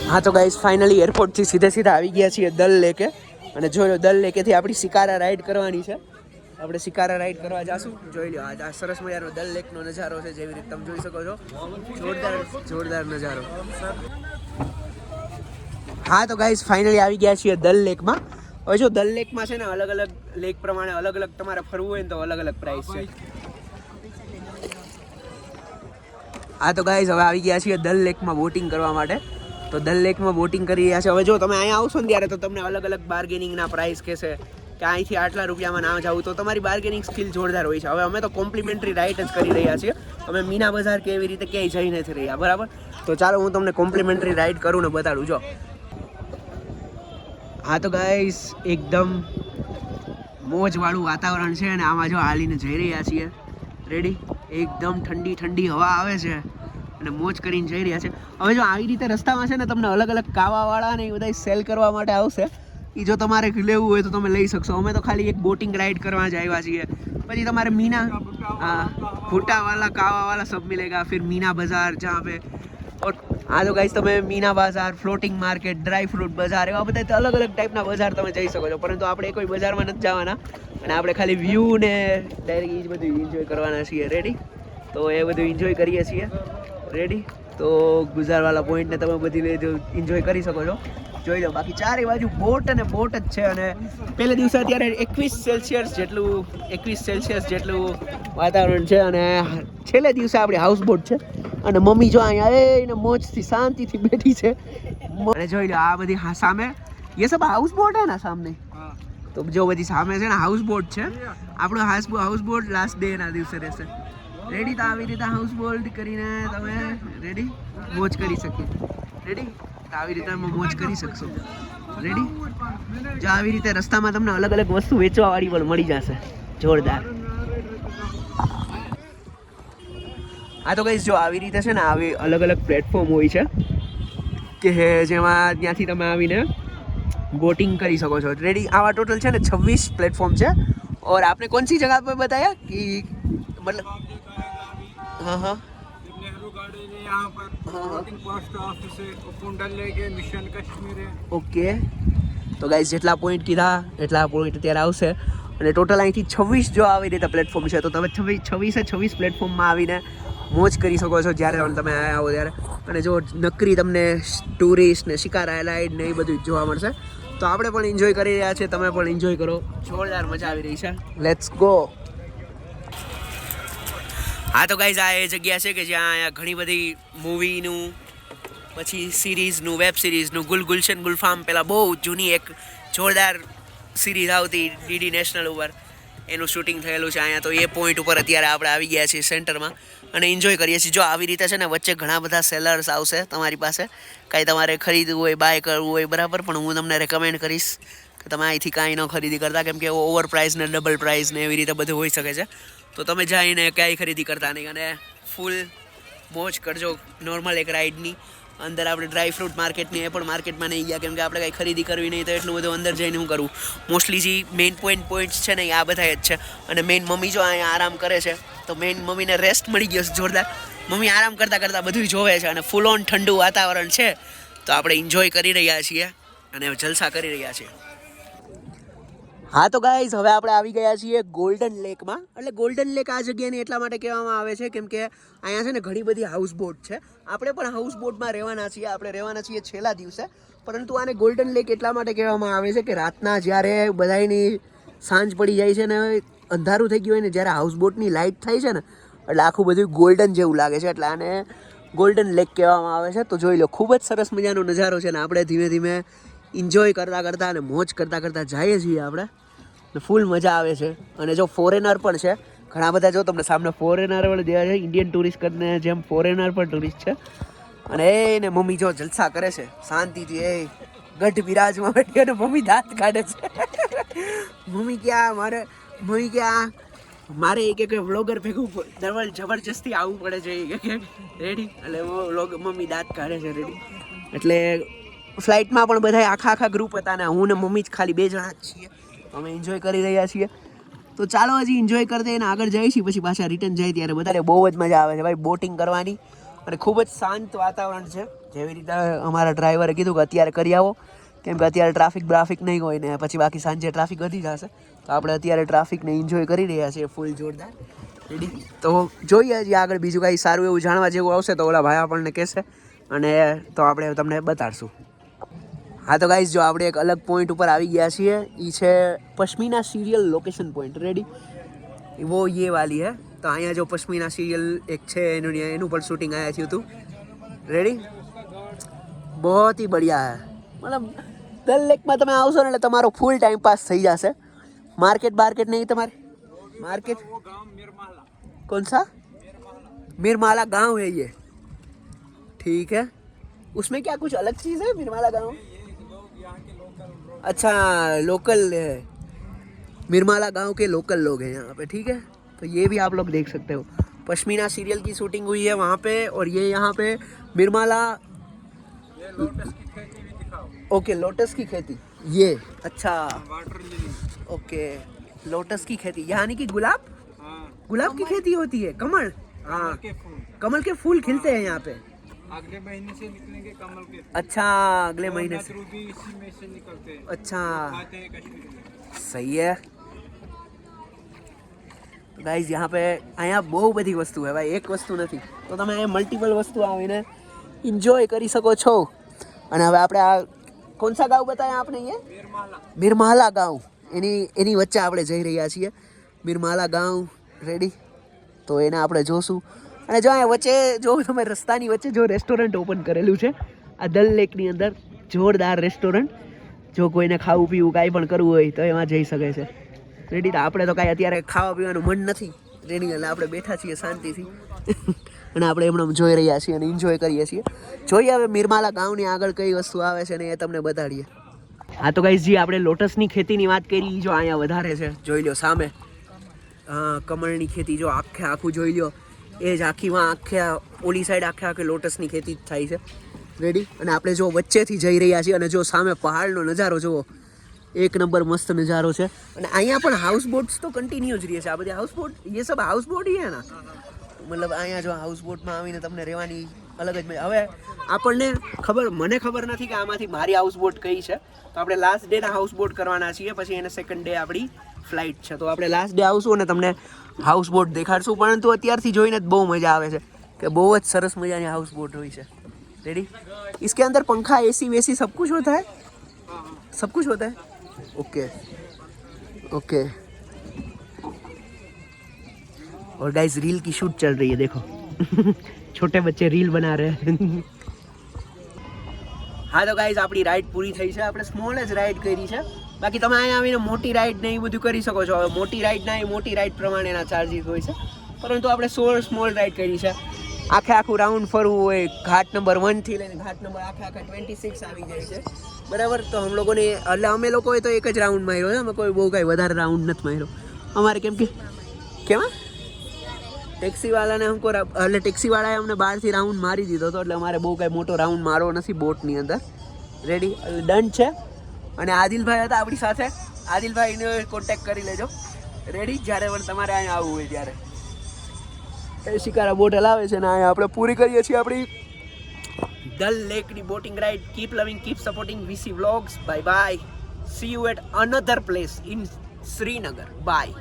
हाँ तो guys finally airport થી સીધે સીધા આવી ગયા છીએ દલ લેકે અને જો દલ લેકે થી આપણી શિકારા રાઈડ કરવાની છે. આપણે શિકારા રાઈડ કરવા જાશું. જોઈ લો આ સરસ મજાનો દલ લેકનો નજારો છે જેવી રીતે તમે જોઈ શકો છો. જોરદાર નજારો. હા તો ગાઈસ ફાઇનલી આવી ગયા છીએ દલ લેકમાં. હવે જો દલ લેકમાં છે ને અલગ અલગ લેક પ્રમાણે અલગ અલગ તમારે ફરવું હોય ને તો અલગ અલગ પ્રાઇસ છે. હા તો ગાઈસ હવે આવી ગયા છીએ દલ લેકમાં બોટિંગ કરવા માટે. તો દલ લેકમાં બોટિંગ કરી રહ્યા છે. હવે જો તમે અહીંયા આવશો ને ત્યારે તો તમને અલગ અલગ બાર્ગેનિંગના પ્રાઇસ કહેશે કે અહીંથી આટલા રૂપિયામાં ના જાવું તો તમારી બાર્ગેનિંગ સ્કિલ જોરદાર હોય છે. હવે અમે તો કોમ્પ્લિમેન્ટરી રાઇડ જ કરી રહ્યા છીએ. અમે મીના બજાર કે એવી રીતે ક્યાંય જઈ નથી રહ્યા, બરાબર? તો ચાલો હું તમને કોમ્પ્લિમેન્ટરી રાઇડ કરું ને બતાડું. જો હા તો ગાઈસ એકદમ મોજવાળું વાતાવરણ છે અને આમાં જો હાલીને જઈ રહ્યા છીએ. રેડી? એકદમ ઠંડી ઠંડી હવા આવે છે અને મોજ કરીને જઈ રહ્યા છે. હવે જો આવી રીતે રસ્તામાં છે ને તમને અલગ અલગ કાવાવાળા ને એ બધા સેલ કરવા માટે આવશે. એ જો તમારે લેવું હોય તો તમે લઈ શકશો. અમે તો ખાલી એક બોટિંગ રાઇડ કરવા જ આવ્યા છીએ. પછી તમારે મીના ભૂટાવાલા કાવાવાલા સબ મિલેગા. ફિર મીના બજાર જहाँ पे और આ તો ગાઈસ તમે મીના બજાર, ફ્લોટિંગ માર્કેટ, ડ્રાય ફ્રૂટ બજાર એવા બધા અલગ અલગ ટાઈપના બજાર તમે જઈ શકો છો. પરંતુ આપણે કોઈ બજારમાં નથી જવાના અને આપણે ખાલી વ્યૂ ને ડાયરેક્ટ એ જ બધું એન્જોય કરવાના છીએ. રેડી? તો એ બધું એન્જોય કરીએ છીએ. રેડી? તો ગુજારવાલા પોઈન્ટને તમે બધી એન્જોય કરી શકો છો. જોઈ લો બાકી ચારે બાજુ બોટ અને બોટ જ છે. અને પહેલે દિવસે અત્યારે 21 સેલ્સિયસ જેટલું વાતાવરણ છે અને છેલ્લે દિવસે આપણી હાઉસ બોટ છે અને મમ્મી જો અહીંયા એને મોજથી શાંતિથી બેઠી છે. અને જોઈ લો આ બધી સામે ये सब हाउस बोट है ना सामने. તો જો બધી સામે છે ને હાઉસ બોટ છે. આપણો હાઉસ બોટ લાસ્ટ ડે ના દિવસે રહેશે. રેડી? તો આવી રીતે હાઉસ બોટ કરીને તમે રેડી મોજ કરી શકીએ. રેડી? તો આવી રીતે મોજ કરી શકશો. રેડી? જો આવી રીતે રસ્તામાં તમને અલગ અલગ વસ્તુ વેચવાવાળી પણ મળી જશે. જોરદાર. હા તો ગાઈસ જો આવી રીતે છે ને આવી અલગ અલગ પ્લેટફોર્મ હોય છે કે જેમાં ત્યાંથી તમે આવીને बोटिंग કરી શકો છો. रेडी? आवा टोटल છે ને 26 प्लेटफॉर्म છે. और आपने कौन सी जगह पे बताया कि मतलब हाँ हाँ नेहरू गार्डन है यहाँ पर, बोटिंग पोस्ट ऑफिस है, कुंडल लेक है, मिशन कश्मीर है. ओके. તો ગાઈસ જેટલા પોઈન્ટ કીધા એટલા પોઈન્ટ અત્યારે આવશે અને ટોટલ અહીંથી 26 જો આવી રીતે પ્લેટફોર્મ છે તો તમે 26 પ્લેટફોર્મમાં આવીને મોજ કરી શકો છો જ્યારે તમે આવો ત્યારે. અને જો નકરી તમને ટુરિસ્ટ ને શિકારા રાઈડ ને એ બધું જોવા મળશે. તો આપણે પણ એન્જોય કરી રહ્યા છીએ, તમે પણ એન્જોય કરો. જોરદાર મજા આવી રહી છે. Let's go. હા તો ગાઈઝ આ એ જગ્યા છે કે જ્યાં અહીંયા ઘણી બધી મૂવીનું પછી સિરીઝનું, વેબ સિરીઝનું ગુલશન ગુલફામ પહેલાં બહુ જૂની એક જોરદાર સિરીઝ આવતી ડીડી નેશનલ ઉપર એનું શૂટિંગ થયેલું છે અહીંયા. તો એ પોઈન્ટ ઉપર અત્યારે આપણે આવી ગયા છીએ સેન્ટરમાં અને એન્જોય કરીએ છીએ. જો આવી રીતે છે ને વચ્ચે ઘણા બધા સેલર્સ આવશે તમારી પાસે. કાંઈ તમારે ખરીદવું હોય, બાય કરવું હોય, બરાબર, પણ હું તમને રેકમેન્ડ કરીશ કે તમે અહીંથી કાંઈ ન ખરીદી કરતા, કેમ કે ઓવર પ્રાઇસ ને ડબલ પ્રાઇસ ને એવી રીતે બધું હોઈ શકે છે. તો તમે જઈને ક્યાંય ખરીદી કરતા નહીં અને ફૂલ મોજ કરજો નોર્મલ એક રાઈડની. અંદર આપણે ડ્રાય ફ્રૂટ માર્કેટની એ પણ માર્કેટમાં નહીં ગયા કેમ કે આપણે કાંઈ ખરીદી કરવી નહીં તો એટલું બધું અંદર જઈને શું કરવું. મોસ્ટલી જે મેઇન પોઈન્ટ્સ છે ને એ આ બધા જ છે. અને મેઇન મમ્મી જો અહીંયા આરામ કરે છે તો મેઇન મમ્મીને રેસ્ટ મળી ગયો છે જોરદાર. મમ્મી આરામ કરતાં કરતાં બધું જોવે છે અને ફૂલ ઓન ઠંડુ વાતાવરણ છે તો આપણે એન્જોય કરી રહ્યા છીએ અને જલસા કરી રહ્યા છીએ. હા તો ગાઈઝ હવે આપણે આવી ગયા છીએ ગોલ્ડન લેકમાં. એટલે ગોલ્ડન લેક આ જગ્યાને એટલા માટે કહેવામાં આવે છે કેમ કે અહીંયા છે ને ઘણી બધી હાઉસ બોટ છે. આપણે પણ હાઉસ બોટમાં રહેવાના છીએ. આપણે રહેવાના છીએ છેલ્લા દિવસે. પરંતુ આને ગોલ્ડન લેક એટલા માટે કહેવામાં આવે છે કે રાતના જ્યારે બધાની સાંજ પડી જાય છે ને અંધારું થઈ ગયું હોય ને જ્યારે હાઉસ બોટની લાઇટ થાય છે ને એટલે આખું બધું ગોલ્ડન જેવું લાગે છે. એટલે આને ગોલ્ડન લેક કહેવામાં આવે છે. તો જોઈ લો ખૂબ જ સરસ મજાનો નજારો છે ને આપણે ધીમે ધીમે એન્જોય કરતાં અને મોજ કરતાં જઈએ છીએ આપણે. ફૂલ મજા આવે છે. અને જો ફોરેનર પણ છે ઘણા બધા. જો તમને સામે ફોરેનર પણ દેવા છે, ઇન્ડિયન ટુરિસ્ટ કરીને જેમ ફોરેનર પણ ટુરિસ્ટ છે. અને એને મમ્મી જો જલસા કરે છે શાંતિથી. એ ગઢ બિરાજમાં બેઠી અને મમ્મી દાંત કાઢે છે. મમ્મી ક્યાં મારે એક વ્લોગર ભેગું જબરજસ્તી આવવું પડે છે. રેડી? એટલે મમ્મી દાંત કાઢે છે. રેડી? એટલે ફ્લાઇટમાં પણ બધા આખા ગ્રુપ હતા ને હું ને મમ્મી જ ખાલી 2 જણા જ છીએ. અમે એન્જોય કરી રહ્યા છીએ. તો ચાલો હજી એન્જોય કરते અને આગળ જઈશું પછી પાછા રિટર્ન જાય ત્યારે બધાને બહુ જ મજા આવે છે ભાઈ બોટિંગ કરવાની. અને ખૂબ જ શાંત વાતાવરણ છે જેવી રીતે અમારા ડ્રાઈવરે કીધું કે અત્યારે કરી આવો, કેમ કે અત્યારે ટ્રાફિક નહીં હોય ને પછી બાકી સાંજે ટ્રાફિક વધી જશે, તો આપણે અત્યારે ટ્રાફિકને એન્જોય કરી રહ્યા છીએ ફૂલ જોરદાર. રેડી? તો જોઈએ હજી આગળ બીજું કાંઈ સારું એવું જાણવા જેવું આવશે તો ઓલા ભાઈ આપણને કહેશે અને તો આપણે તમને બતાડશું. હા તો ગાઈઝ, જો આપણે એક અલગ પોઈન્ટ ઉપર આવી ગયા છીએ, એ છે pashmina serial location point. Ready? वो ये वाली है. તો અહીંયા જો પશ્મિના સિરિયલ એક છે એનું પણ શૂટિંગ આયા થયું હતું. રેડી? बहुत ही बढ़िया है. मतलब डल लेकમાં તમે આવશો ને એટલે તમારો ફૂલ ટાઈમ પાસ થઈ જશે. मार्केट नहीं तुम्हारे मार्केट वो गांव मिरमाला. कौन सा? मिरमाला गांव है ये. ठीक है. उसमें क्या कुछ अलग चीज़ है मिरमाला गांव? लोग यहाँ के लोकल. अच्छा, लोकल है. मिरमाला गांव के लोकल लोग हैं यहाँ पे. ठीक है, तो ये भी आप लोग देख सकते हो. पश्मीना सीरियल की शूटिंग हुई है वहाँ पे, और ये यहाँ पे मिरमाला. ये लोटस की खेती भी दिखाओ. ओके, लोटस की खेती. ये अच्छा, वाटर लिली. ओके, लोटस की खेती यानी कि गुलाब हाँ. गुलाब की खेती होती है. कमल. हाँ, के फूल कमल के फूल खिलते हैं यहाँ पे. अगले महीने से निकलेंगे कमल के. अच्छा, अगले महीने से. भी इसी में से निकलते हैं. अच्छा, खाते हैं कश्मीरी में. सही है. તો ગાઈઝ यहाँ पे અહીંયા બહુ બધી વસ્તુ છે ભાઈ, એક વસ્તુ નથી. તો તમે અહીંયા મલ્ટિપલ વસ્તુ આવીને એન્જોય કરી શકો છો. અને હવે આપણે આ કોણ સા ગાંવ બતાવ્યા આપણે અહીંયા? मिरमाला. મિરમાલા ગાંવ, એની વચ્ચે આપણે જઈ રહ્યા છીએ. મિરમાલા ગાંવ. રેડી? તો એને આપણે જોશું. અને જો અહીંયા વચ્ચે જો તમે રસ્તાની વચ્ચે જો રેસ્ટોરન્ટ ઓપન કરેલું છે આ દલ લેકની અંદર, જોરદાર રેસ્ટોરન્ટ. જો કોઈને ખાવું પીવું કાંઈ પણ કરવું હોય તો એમાં જઈ શકે છે. રેડી? તો આપણે તો કાંઈ અત્યારે ખાવા પીવાનું મન નથી. રેડી? એટલે આપણે બેઠા છીએ શાંતિથી અને આપણે એમણે જોઈ રહ્યા છીએ અને એન્જોય કરીએ છીએ. જોઈએ હવે મિરમાલા ગાંવની આગળ કઈ વસ્તુ આવે છે ને એ તમને બતાડીએ. હા તો ગાઈઝ, જી આપણે લોટસની ખેતીની વાત કરી, જો અહીંયા વધારે છે. જોઈ લો સામે. હા, કમળની ખેતી જો આખું જોઈ લો. એ જ આખીમાં ઓલી સાઈડ આખે લોટસની ખેતી જ થાય છે. રેડી? અને આપણે જો વચ્ચેથી જઈ રહ્યા છીએ અને જો સામે પહાડનો નજારો જુઓ, એક નંબર મસ્ત નજારો છે. અને અહીંયા પણ હાઉસ બોટ્સ તો કન્ટિન્યુ જ રહે છે. આ બધી હાઉસ બોટ, ये सब हाउस बोट ही है ना. મતલબ અહીંયા જો હાઉસ બોટમાં આવીને તમને રહેવાની અલગ જ મજા. હવે આપણને મને ખબર નથી કે આમાંથી મારી હાઉસ બોટ કઈ છે. તો આપણે લાસ્ટ ડેના હાઉસ બોટ કરવાના છીએ, પછી એને સેકન્ડ ડે આપણી ફ્લાઇટ છે. તો આપણે લાસ્ટ ડે આવશું અને તમને હાઉસ બોટ દેખાડશું. પરંતુ અત્યારથી જોઈને જ બહુ મજા આવે છે કે બહુ જ સરસ મજાની હાઉસ બોટ હોય છે. रेडी? इसके अंदर पंखा, एसी वेसी सब कुछ होता है? सब कुछ होता है. Okay okay. और गाइस, रील की शूट चल रही है, देखो. छोटे बच्चे रील बना रहे हैं. હા તો ગાઈઝ, આપણી રાઈડ પૂરી થઈ છે. આપણે સ્મોલ જ રાઈડ કરી છે. બાકી તમે અહીંયા આવીને મોટી રાઈડ ને એ બધું કરી શકો છો. હવે મોટી રાઈડ પ્રમાણેના ચાર્જીસ હોય છે, પરંતુ આપણે 16 સ્મોલ રાઈડ કરી છે. આખું રાઉન્ડ ફરવું હોય, ઘાટ નંબર 1 થી લઈને ઘાટ નંબર આખા 26 આવી જાય છે. બરાબર? તો અમે લોકોએ તો એક જ રાઉન્ડ માર્યો છે. અમે કોઈ બહુ કાંઈ વધારે રાઉન્ડ નથી માર્યો. અમારે કેમાં ટેક્સીવાળાને ટેક્સીવાળાએ અમને બહારથી રાઉન્ડ મારી દીધો હતો, એટલે અમારે બહુ કાંઈ મોટો રાઉન્ડ મારવો નથી બોટની અંદર. રેડી? ડન છે. અને આદિલભાઈ હતા આપણી સાથે. આદિલભાઈને કોન્ટેક્ટ કરી લેજો. રેડી? જ્યારે પણ તમારે અહીંયા આવવું હોય ત્યારે. એ શિકારા બોટ હલાવે છે ને અહીંયા આપણે પૂરી કરીએ છીએ આપણી ડલ લેકની boating ride. Keep loving, keep supporting VC Vlogs. Bye bye. See you at another place in Srinagar. By.